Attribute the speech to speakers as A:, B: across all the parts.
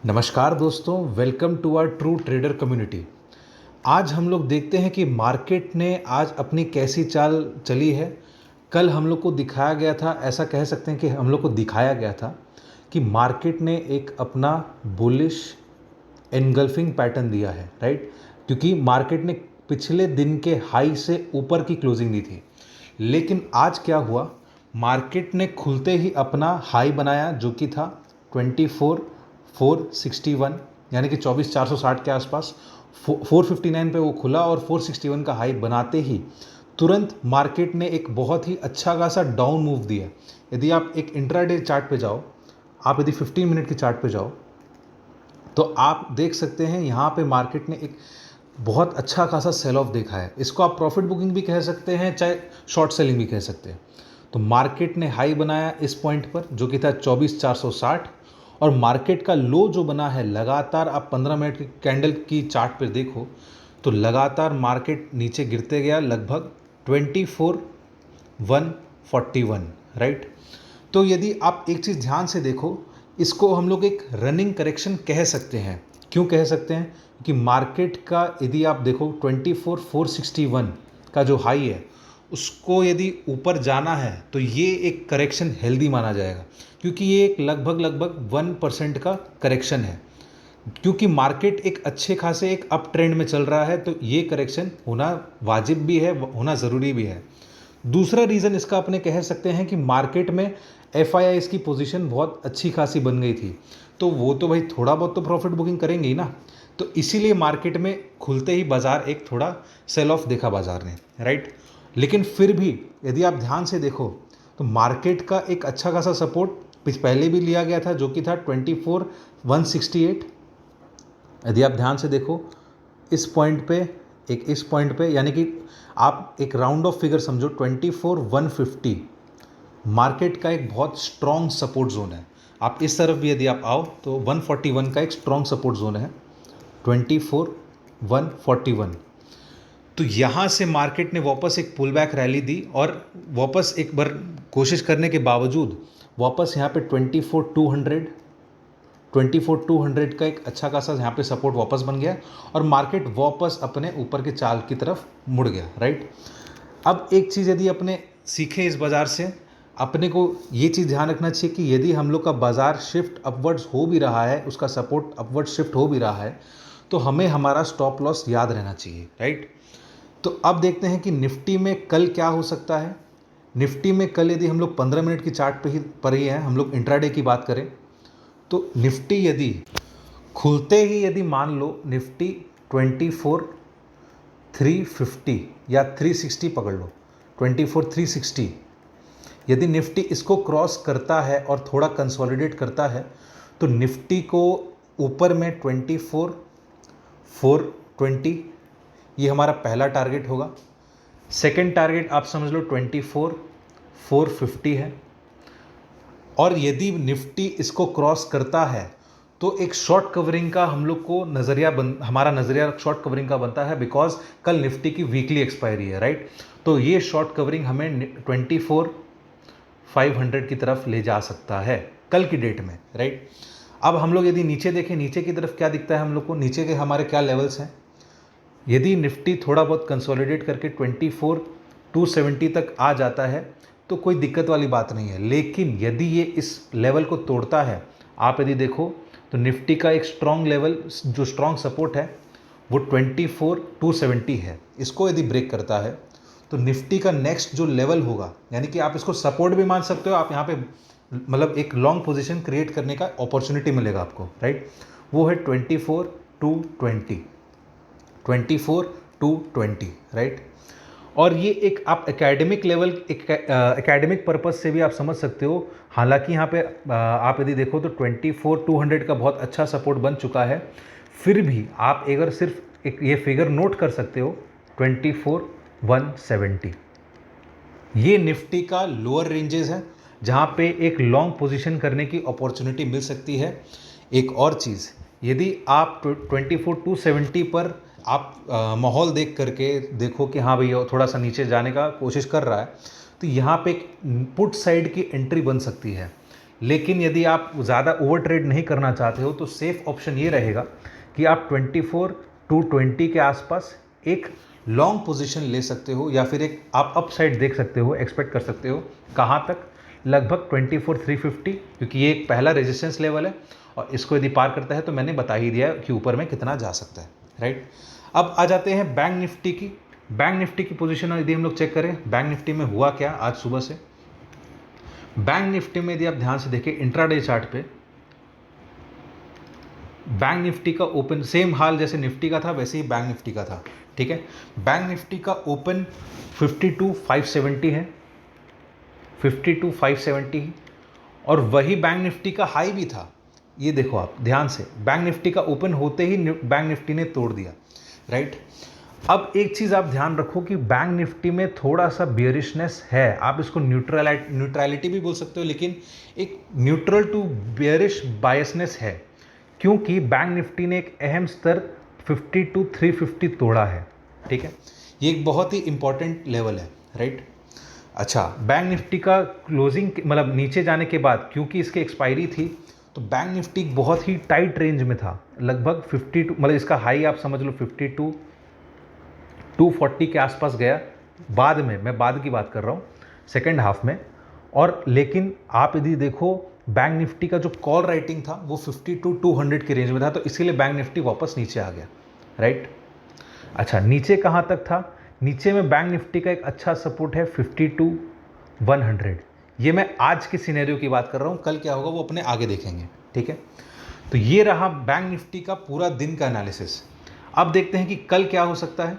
A: नमस्कार दोस्तों, welcome to our true trader community. आज हम लोग देखते हैं कि मार्केट ने आज अपनी कैसी चाल चली है। कल हम लोग को दिखाया गया था, ऐसा कह सकते हैं कि हम लोग को दिखाया गया था कि मार्केट ने एक अपना बुलिश एनगल्फिंग पैटर्न दिया है, राइट। क्योंकि मार्केट ने पिछले दिन के हाई से ऊपर की क्लोजिंग दी थी, लेकिन आज क्या हुआ, मार्केट ने खुलते ही अपना हाई बनाया जो कि था 24,461, यानी कि 24,460 के आसपास। 459 पे वो खुला और 461 का हाई बनाते ही तुरंत मार्केट ने एक बहुत ही अच्छा खासा डाउन मूव दिया। यदि आप एक इंट्राडे चार्ट पे जाओ, आप यदि 15 मिनट के चार्ट पे जाओ, तो आप देख सकते हैं यहाँ पे मार्केट ने एक बहुत अच्छा खासा सेल ऑफ देखा है। इसको आप प्रॉफिट बुकिंग भी कह सकते हैं, चाहे शॉर्ट सेलिंग भी कह सकते हैं। तो मार्केट ने हाई बनाया इस पॉइंट पर जो कि था 24,460, और मार्केट का लो जो बना है, लगातार आप 15 मिनट की कैंडल की चार्ट पर देखो तो लगातार मार्केट नीचे गिरते गया लगभग 24,141, राइट। तो यदि आप एक चीज़ ध्यान से देखो, इसको हम लोग एक रनिंग करेक्शन कह सकते हैं। क्यों कह सकते हैं? कि मार्केट का यदि आप देखो 24,461 का जो हाई है, उसको यदि ऊपर जाना है तो ये एक करेक्शन हेल्दी माना जाएगा, क्योंकि ये एक लगभग 1% का करेक्शन है। क्योंकि मार्केट एक अच्छे खासे एक अप ट्रेंड में चल रहा है, तो ये करेक्शन होना वाजिब भी है, होना ज़रूरी भी है। दूसरा रीज़न इसका अपने कह सकते हैं कि मार्केट में एफ की पोजीशन बहुत अच्छी खासी बन गई थी, तो वो तो भाई थोड़ा बहुत तो प्रॉफिट बुकिंग करेंगे ही ना। तो इसीलिए मार्केट में खुलते ही बाज़ार एक थोड़ा सेल ऑफ देखा बाज़ार ने, राइट। लेकिन फिर भी यदि आप ध्यान से देखो तो मार्केट का एक अच्छा खासा सपोर्ट पहले भी लिया गया था जो कि था 24,168। यदि आप ध्यान से देखो इस पॉइंट पे, एक इस पॉइंट पे, यानी कि आप एक राउंड ऑफ फिगर समझो 24,150 मार्केट का एक बहुत स्ट्रॉन्ग सपोर्ट जोन है। आप इस तरफ भी यदि आप आओ तो 141 का एक स्ट्रॉन्ग सपोर्ट जोन है, 24,141। तो यहाँ से मार्केट ने वापस एक पुल बैक रैली दी और वापस एक बार कोशिश करने के बावजूद वापस यहाँ पे 24,200 का एक अच्छा खासा यहाँ पे सपोर्ट वापस बन गया और मार्केट वापस अपने ऊपर के चाल की तरफ मुड़ गया, राइट। अब एक चीज़ यदि अपने सीखें इस बाज़ार से, अपने को ये चीज़ ध्यान रखना चाहिए कि यदि हम लोग का बाज़ार शिफ्ट अपवर्ड्स हो भी रहा है, उसका सपोर्ट अपवर्ड शिफ्ट हो भी रहा है, तो हमें हमारा स्टॉप लॉस याद रहना चाहिए, राइट। तो अब देखते हैं कि निफ्टी में कल क्या हो सकता है। निफ्टी में कल यदि हम लोग 15 मिनट की चार्ट पर ही हैं, हम लोग इंट्राडे की बात करें, तो निफ्टी यदि खुलते ही यदि मान लो निफ्टी 24,350 या 360 पकड़ लो, 24,360, यदि निफ्टी इसको क्रॉस करता है और थोड़ा कंसोलिडेट करता है तो निफ्टी को ऊपर में 24,420 ये हमारा पहला टारगेट होगा। सेकंड टारगेट आप समझ लो 24,450 है। और यदि निफ्टी इसको क्रॉस करता है तो एक शॉर्ट कवरिंग का हम लोग को हमारा नज़रिया शॉर्ट कवरिंग का बनता है, बिकॉज कल निफ्टी की वीकली एक्सपायरी है, राइट। तो ये शॉर्ट कवरिंग हमें 24,500 की तरफ ले जा सकता है कल की डेट में, राइट। अब हम लोग यदि नीचे देखें, नीचे की तरफ क्या दिखता है हम लोग को, नीचे के हमारे क्या लेवल्स हैं। यदि निफ्टी थोड़ा बहुत कंसोलिडेट करके 24,270 तक आ जाता है तो कोई दिक्कत वाली बात नहीं है, लेकिन यदि ये इस लेवल को तोड़ता है, आप यदि देखो तो निफ्टी का एक स्ट्रॉन्ग लेवल जो स्ट्रॉन्ग सपोर्ट है वो 24,270 है। इसको यदि ब्रेक करता है तो निफ्टी का नेक्स्ट जो लेवल होगा, यानी कि आप इसको सपोर्ट भी मान सकते हो, आप यहाँ पे मतलब एक लॉन्ग पोजीशन क्रिएट करने का अपॉर्चुनिटी मिलेगा आपको, राइट। वो है 24,220, 24,220, राइट। और ये एक आप एकेडमिक लेवल, एकेडमिक पर्पस से भी आप समझ सकते हो। हालांकि यहाँ पे आप यदि देखो तो 24,200 का बहुत अच्छा सपोर्ट बन चुका है, फिर भी आप अगर सिर्फ एक ये फिगर नोट कर सकते हो 24,170, ये निफ्टी का लोअर रेंजेस है जहाँ पे एक लॉन्ग पोजीशन करने की अपॉर्चुनिटी मिल सकती है। एक और चीज़, यदि आप 24,270 पर आप माहौल देख करके देखो कि हाँ भैया थोड़ा सा नीचे जाने का कोशिश कर रहा है, तो यहाँ पे एक पुट साइड की एंट्री बन सकती है। लेकिन यदि आप ज़्यादा ओवर ट्रेड नहीं करना चाहते हो तो सेफ ऑप्शन ये रहेगा कि आप 24 to 20 के आसपास एक लॉन्ग पोजीशन ले सकते हो, या फिर एक आप अपसाइड देख सकते हो, एक्सपेक्ट कर सकते हो कहाँ तक, लगभग 24,350, क्योंकि ये एक पहला रेजिस्टेंस लेवल है और इसको यदि पार करता है तो मैंने बता ही दिया कि ऊपर में कितना जा सकता है, राइट। अब आ जाते हैं बैंक निफ्टी की। बैंक निफ्टी की पोजीशन यदि हम लोग चेक करें, बैंक निफ्टी में हुआ क्या आज सुबह से। बैंक निफ्टी में यदि आप ध्यान से देखें इंट्राडे चार्ट पे, बैंक निफ्टी का ओपन सेम हाल जैसे निफ्टी का था वैसे ही बैंक निफ्टी का था, ठीक है। बैंक निफ्टी का ओपन 52,570 है, 52,570, और वही बैंक निफ्टी का हाई भी था। ये देखो आप ध्यान से, बैंक निफ्टी का ओपन होते ही बैंक निफ्टी ने तोड़ दिया, राइट। अब एक चीज़ आप ध्यान रखो कि बैंक निफ्टी में थोड़ा सा बियरिशनेस है, आप इसको न्यूट्रलिटी भी बोल सकते हो, लेकिन एक न्यूट्रल टू बियरिश बायसनेस है, क्योंकि बैंक निफ्टी ने एक अहम स्तर 52,350 तोड़ा है, ठीक है। ये एक बहुत ही इंपॉर्टेंट लेवल है, राइट। अच्छा, बैंक निफ्टी का क्लोजिंग मतलब नीचे जाने के बाद, क्योंकि इसकी एक्सपायरी थी, तो बैंक निफ्टी बहुत ही टाइट रेंज में था, लगभग 52, मतलब इसका हाई आप समझ लो 52,240 के आसपास गया बाद में, मैं बाद की बात कर रहा हूँ, सेकेंड हाफ में। और लेकिन आप यदि देखो बैंक निफ्टी का जो कॉल राइटिंग था वो 52,200 के रेंज में था, तो इसीलिए बैंक निफ्टी वापस नीचे आ गया, राइट। अच्छा, नीचे कहाँ तक था, नीचे में बैंक निफ्टी का एक अच्छा सपोर्ट है 52,100। ये मैं आज के सिनेरियो की बात कर रहा हूँ, कल क्या होगा वो अपने आगे देखेंगे, ठीक है। तो ये रहा बैंक निफ्टी का पूरा दिन का एनालिसिस। अब देखते हैं कि कल क्या हो सकता है।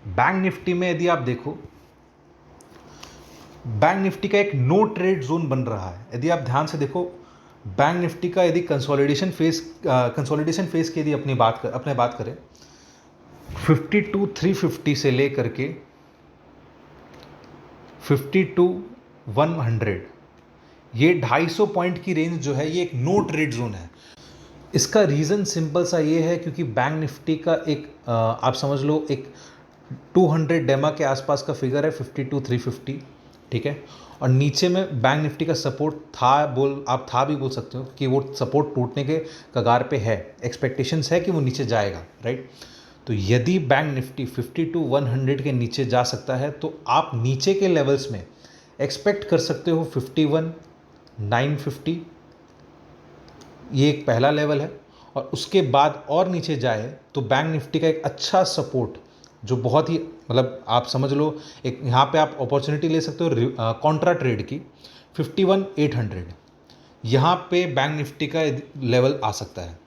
A: बैंक निफ्टी में यदि आप देखो, बैंक निफ्टी का एक नो ट्रेड जोन बन रहा है। यदि आप ध्यान से देखो, बैंक निफ्टी का यदि कंसोलिडेशन फेज की यदि अपने बात करें, 52,350 से लेकर के 52,100, ये 250 पॉइंट की रेंज जो है ये एक नो ट्रेड जोन है। इसका रीज़न सिंपल सा ये है क्योंकि बैंक निफ्टी का एक आप समझ लो एक 200 डेमा के आसपास का फिगर है 52,350, ठीक है। और नीचे में बैंक निफ्टी का सपोर्ट था, आप था भी बोल सकते हो कि वो सपोर्ट टूटने के कगार पे है, एक्सपेक्टेशंस है कि वो नीचे जाएगा, राइट। तो यदि बैंक निफ्टी 52,100 के नीचे जा सकता है तो आप नीचे के लेवल्स में एक्सपेक्ट कर सकते हो 51,950, ये एक पहला लेवल है। और उसके बाद और नीचे जाए तो बैंक निफ्टी का एक अच्छा सपोर्ट जो बहुत ही मतलब आप समझ लो एक यहाँ पे आप अपॉर्चुनिटी ले सकते हो कॉन्ट्रा ट्रेड की, 51,800, यहाँ पे बैंक निफ्टी का लेवल आ सकता है।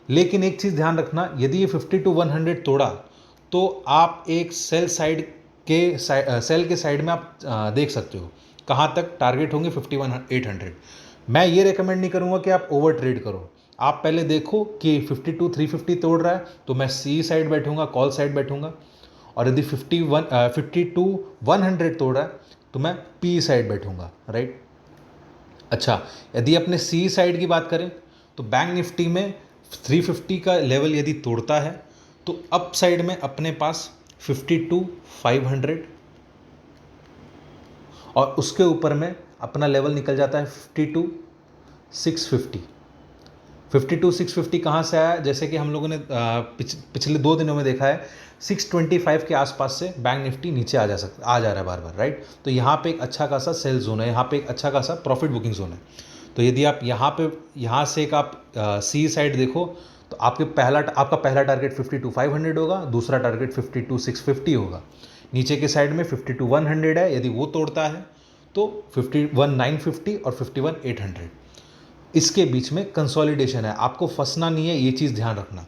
A: लेकिन एक चीज़ ध्यान रखना, यदि ये 52,100 तोड़ा तो आप एक सेल के साइड में आप देख सकते हो कहाँ तक टारगेट होंगे 51,800। मैं ये रेकमेंड नहीं करूँगा कि आप ओवर ट्रेड करो, आप पहले देखो कि 52,350 तोड़ रहा है तो मैं सी साइड बैठूंगा, कॉल साइड बैठूंगा, और यदि 52,100 तोड़ रहा है तो मैं पी साइड बैठूंगा, राइट। अच्छा, यदि अपने सी साइड की बात करें तो बैंक निफ्टी में 350 का लेवल यदि तोड़ता है तो अप साइड में अपने पास 52,500, और उसके ऊपर में अपना लेवल निकल जाता है 52,650। 52,650 कहाँ से आया, जैसे कि हम लोगों ने पिछले 2 दिनों में देखा है 625 के आसपास से बैंक निफ्टी नीचे आ जा रहा है बार बार, राइट। तो यहाँ पे एक अच्छा खासा सेल जोन है, यहाँ पे एक अच्छा खासा प्रॉफिट बुकिंग जोन है। तो यदि आप यहाँ से एक आप सी साइड देखो तो आपका पहला टारगेट 52,500 होगा, दूसरा टारगेट 52,650 होगा। नीचे के साइड में 52,100 है, यदि वो तोड़ता है तो 51,950 और 51,800, इसके बीच में कंसोलिडेशन है, आपको फंसना नहीं है, ये चीज़ ध्यान रखना।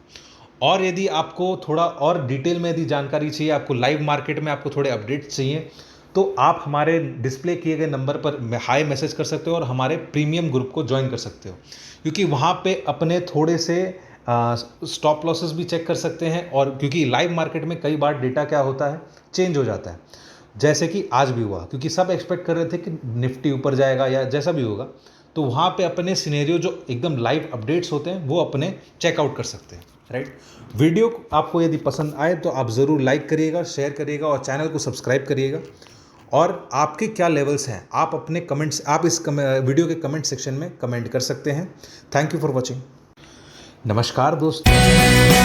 A: और यदि आपको थोड़ा और डिटेल में यदि जानकारी चाहिए, आपको लाइव मार्केट में आपको थोड़े अपडेट्स चाहिए, तो आप हमारे डिस्प्ले किए गए नंबर पर हाई मैसेज कर सकते हो और हमारे प्रीमियम ग्रुप को ज्वाइन कर सकते हो, क्योंकि वहाँ पे अपने थोड़े से स्टॉप लॉसेस भी चेक कर सकते हैं। और क्योंकि लाइव मार्केट में कई बार डेटा क्या होता है, चेंज हो जाता है, जैसे कि आज भी हुआ, क्योंकि सब एक्सपेक्ट कर रहे थे कि निफ्टी ऊपर जाएगा या जैसा भी होगा, तो वहाँ पे अपने सिनेरियो जो एकदम लाइव अपडेट्स होते हैं वो अपने चेकआउट कर सकते हैं, राइट। वीडियो आपको यदि पसंद आए तो आप ज़रूर लाइक करिएगा, शेयर करिएगा और चैनल को सब्सक्राइब करिएगा। और आपके क्या लेवल्स हैं, आप अपने कमेंट्स, आप इस वीडियो के कमेंट सेक्शन में कमेंट कर सकते हैं। Thank you for watching. नमस्कार दोस्तों।